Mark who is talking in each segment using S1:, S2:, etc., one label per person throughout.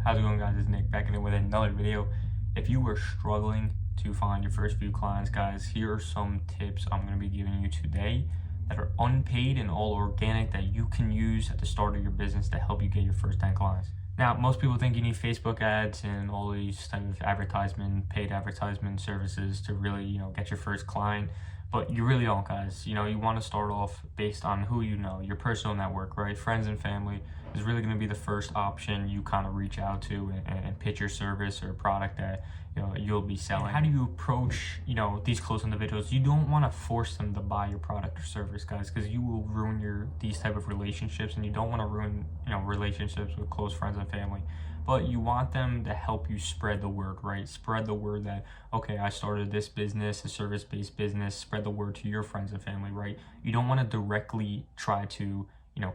S1: How's it going, guys? It's Nick back in it with another video. If you were struggling to find your first few clients, guys, here are some tips I'm going to be giving you today that are unpaid and all organic that you can use at the start of your business to help you get your first 10 clients. Now, most people think you need Facebook ads and all these type of paid advertisement services to really, get your first client. But you really don't, guys. You want to start off based on who you know, your personal network, right? Friends and family is really going to be the first option you kind of reach out to and pitch your service or product that you'll be selling. And how do you approach these close individuals? You don't want to force them to buy your product or service, guys, because you will ruin these type of relationships, and you don't want to ruin relationships with close friends and family. But you want them to help you spread the word, right? Spread the word that, okay, I started this business, a service-based business. Spread the word to your friends and family, right? You don't want to directly try to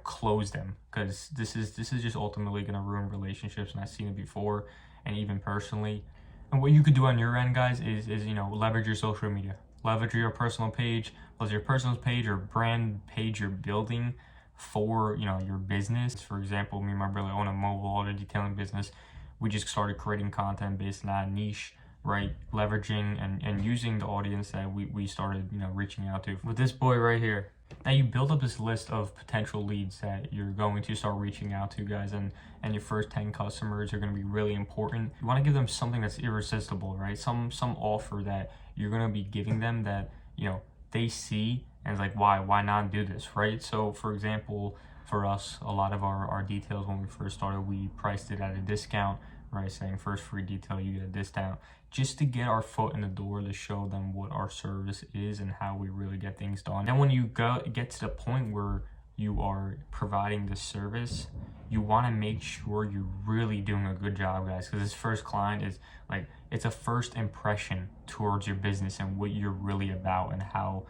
S1: close them, because this is just ultimately going to ruin relationships, and I've seen it before, and even personally. And what you could do on your end, guys, is leverage your social media, leverage your personal page, plus your personal page or brand page you're building for your business. For example, me and my brother own a mobile auto detailing business. We just started creating content based on that niche, right? Leveraging and using the audience that we started reaching out to with this boy right here. Now you build up this list of potential leads that you're going to start reaching out to, guys, and your first 10 customers are going to be really important. You want to give them something that's irresistible, right? Some offer that you're going to be giving them that they see and it's like, why not do this, right? So for example, for us, a lot of our details when we first started, we priced it at a discount, right? Saying first free detail, you get a discount, just to get our foot in the door, to show them what our service is and how we really get things done. Then when you get to the point where you are providing this service, you want to make sure you're really doing a good job, guys, because this first client is it's a first impression towards your business and what you're really about and how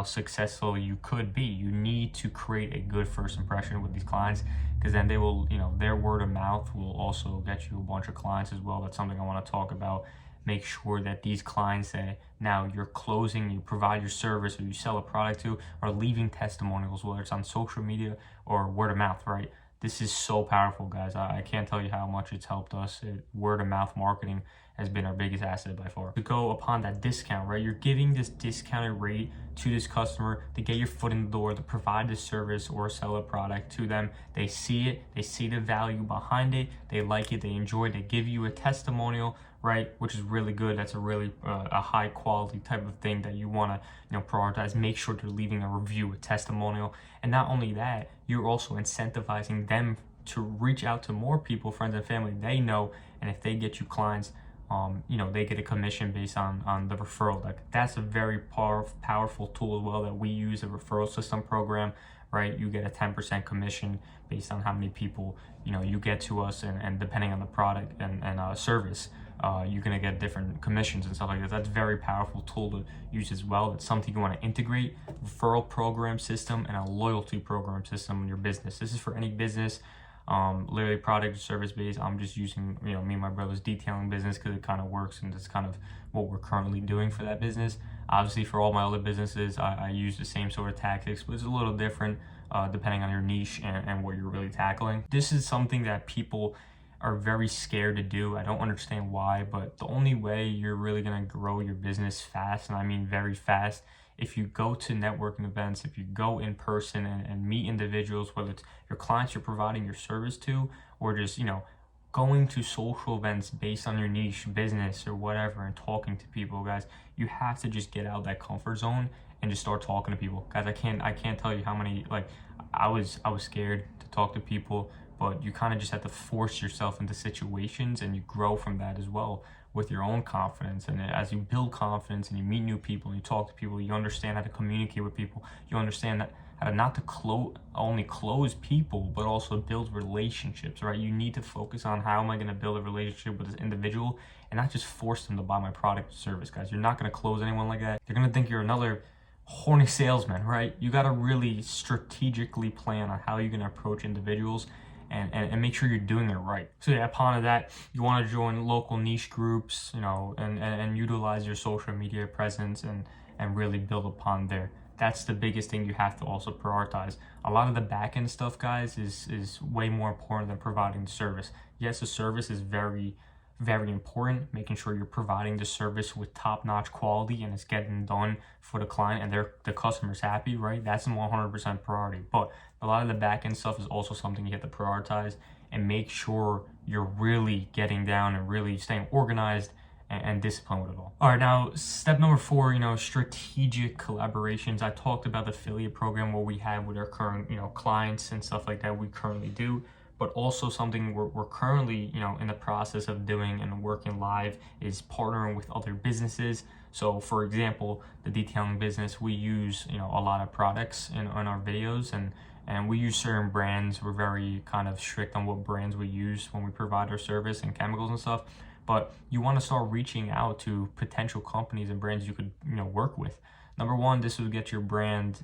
S1: successful you could be. You need to create a good first impression with these clients, because then they will, their word of mouth will also get you a bunch of clients as well. That's something I want to talk about. Make sure that these clients that now you're closing, you provide your service or you sell a product to, are leaving testimonials, whether it's on social media or word of mouth, right? This is so powerful, guys. I can't tell you how much it's helped us. Word of mouth marketing has been our biggest asset by far. To go upon that discount, right? You're giving this discounted rate to this customer to get your foot in the door, to provide this service or sell a product to them. They see it, they see the value behind it, they like it, they enjoy it, they give you a testimonial, right? Which is really good. That's a really a high quality type of thing that you want to prioritize. Make sure they're leaving a review, a testimonial. And not only that, you're also incentivizing them to reach out to more people, friends and family they know, and if they get you clients, they get a commission based on the referral. That's a very powerful tool as well that we use, a referral system program, right? You get a 10% commission based on how many people you get to us, and depending on the product and service, you're gonna get different commissions and stuff like that. That's a very powerful tool to use as well. It's something you want to integrate: referral program system and a loyalty program system in your business. This is for any business. Literally product or service based. I'm just using me and my brother's detailing business because it kind of works, and it's kind of what we're currently doing for that business. Obviously for all my other businesses, I use the same sort of tactics, but it's a little different depending on your niche and what you're really tackling. This is something that people are very scared to do. I don't understand why, but the only way you're really going to grow your business fast, and I mean very fast, if you go to networking events, if you go in person and meet individuals, whether it's your clients you're providing your service to, or just going to social events based on your niche business or whatever, and talking to people, guys. You have to just get out of that comfort zone and just start talking to people, guys. I can't tell you how many, I was scared to talk to people, but you kind of just have to force yourself into situations, and you grow from that as well with your own confidence. And as you build confidence and you meet new people and you talk to people, you understand how to communicate with people. You understand that how to not to only close people, but also build relationships, right? You need to focus on, how am I going to build a relationship with this individual, and not just force them to buy my product or service, guys. You're not going to close anyone like that. They're going to think you're another horny salesman, right? You got to really strategically plan on how you're going to approach individuals and make sure you're doing it right. So yeah, upon that, you want to join local niche groups, and utilize your social media presence and really build upon that's the biggest thing you have to also prioritize. A lot of the back end stuff, guys, is way more important than providing the service. Yes, the service is very, very important, making sure you're providing the service with top-notch quality and it's getting done for the client and the customer's happy, right? That's a 100% priority. But a lot of the back end stuff is also something you have to prioritize and make sure you're really getting down and really staying organized and disciplined with it all. All right, now step number 4, strategic collaborations. I talked about the affiliate program, what we have with our current, clients and stuff like that we currently do. But also something we're currently, in the process of doing and working live is partnering with other businesses. So for example, the detailing business, we use, a lot of products in our videos and we use certain brands. We're very kind of strict on what brands we use when we provide our service and chemicals and stuff. But you want to start reaching out to potential companies and brands you could, work with. Number one, this will get your brand,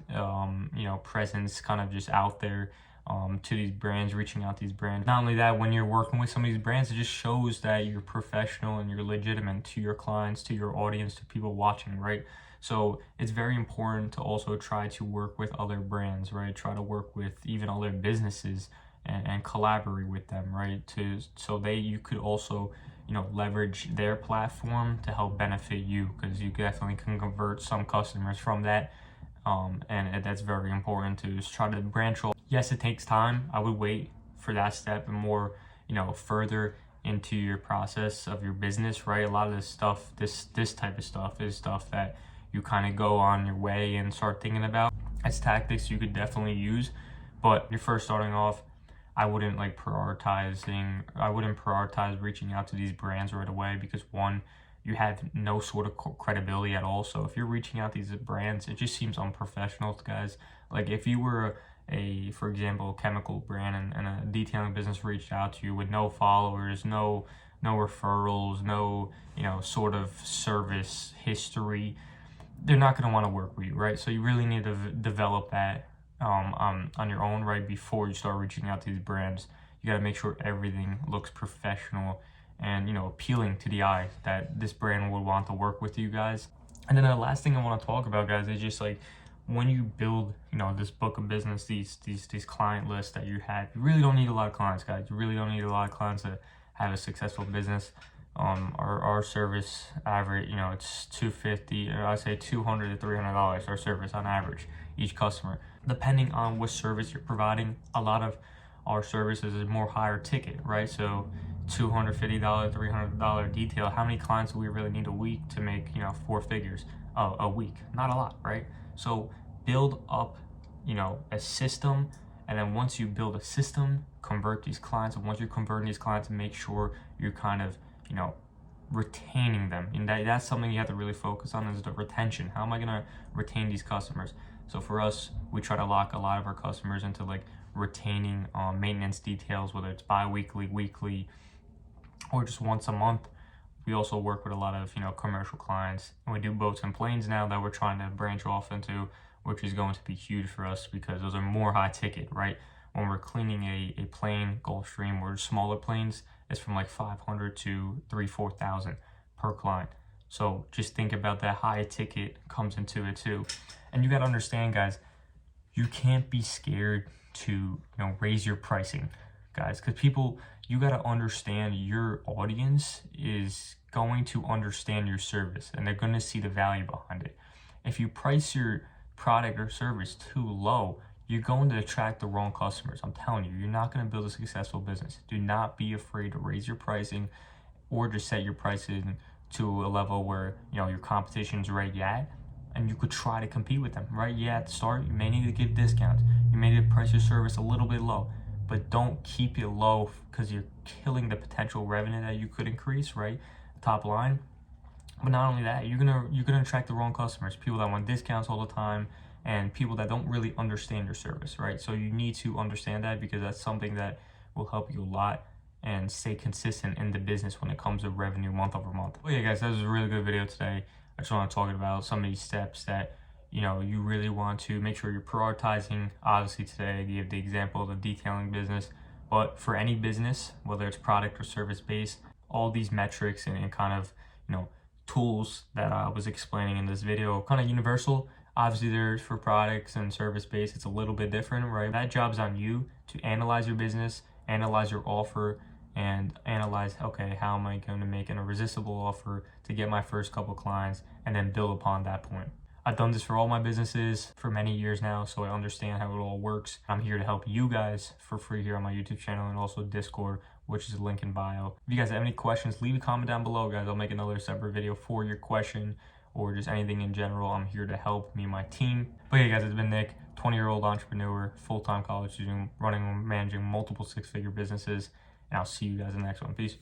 S1: presence kind of just out there to these brands, reaching out to these brands. Not only that, when you're working with some of these brands, it just shows that you're professional and you're legitimate to your clients, to your audience, to people watching, right? So it's very important to also try to work with other brands, right? Try to work with even other businesses and collaborate with them, right? So you could also, leverage their platform to help benefit you, because you definitely can convert some customers from that. And that's very important to just try to branch off. Yes, it takes time. I would wait for that step and more, further into your process of your business, right? A lot of this stuff, this type of stuff is stuff that you kind of go on your way and start thinking about as tactics you could definitely use. But you're first starting off, I wouldn't prioritize reaching out to these brands right away, because one, you have no sort of credibility at all. So if you're reaching out to these brands, it just seems unprofessional, guys. Like if you were for example, chemical brand and a detailing business reached out to you with no followers, no referrals, no, sort of service history, they're not going to want to work with you, right? So you really need to develop that on your own, right? Before you start reaching out to these brands, you got to make sure everything looks professional and, appealing to the eye, that this brand would want to work with you guys. And then the last thing I want to talk about, guys, is just when you build, this book of business, these client lists that you have, you really don't need a lot of clients, guys. You really don't need a lot of clients to have a successful business. Our service average, it's $250, or I say $200 to $300 our service on average, each customer. Depending on what service you're providing, a lot of our services is more higher ticket, right? So $250, $300 detail. How many clients do we really need a week to make, 4 figures a week? Not a lot, right? So build up, a system, and then once you build a system, convert these clients. And once you're converting these clients, make sure you're kind of, retaining them. And that's something you have to really focus on, is the retention. How am I gonna retain these customers? So for us, we try to lock a lot of our customers into retaining maintenance details, whether it's bi-weekly, weekly, or just once a month. We also work with a lot of, commercial clients, and we do boats and planes now that we're trying to branch off into, which is going to be huge for us because those are more high ticket, right? When we're cleaning a plane, Gulfstream, or smaller planes, it's from $500 to $4,000 per client. So just think about that. High ticket comes into it too. And you got to understand, guys, you can't be scared to, raise your pricing, guys, because you got to understand your audience is going to understand your service and they're going to see the value behind it. If you price your product or service too low, you're going to attract the wrong customers. I'm telling you, you're not going to build a successful business. Do not be afraid to raise your pricing, or just set your pricing to a level where, your competition's right at, and you could try to compete with them, right? Yeah, at the start, you may need to give discounts. You may need to price your service a little bit low, but don't keep it low because you're killing the potential revenue that you could increase, right? Top line. But not only that, you're gonna attract the wrong customers, people that want discounts all the time, and people that don't really understand your service, right? So you need to understand that, because that's something that will help you a lot and stay consistent in the business when it comes to revenue month over month. Well, yeah, guys, that was a really good video today. I just want to talk about some of these steps that, you really want to make sure you're prioritizing. Obviously today I gave the example of the detailing business, but for any business, whether it's product or service based, all these metrics and kind of, tools that I was explaining in this video, kind of universal. Obviously, there's for products and service based, it's a little bit different, right? That job's on you to analyze your business, analyze your offer, and analyze, okay, how am I going to make an irresistible offer to get my first couple clients, and then build upon that point. I've done this for all my businesses for many years now, so I understand how it all works. I'm here to help you guys for free here on my YouTube channel and also Discord, which is a link in bio. If you guys have any questions, leave a comment down below, guys. I'll make another separate video for your question or just anything in general. I'm here to help me and my team. But yeah, guys, it's been Nick, 20-year-old entrepreneur, full-time college student, running and managing multiple six-figure businesses. And I'll see you guys in the next one. Peace.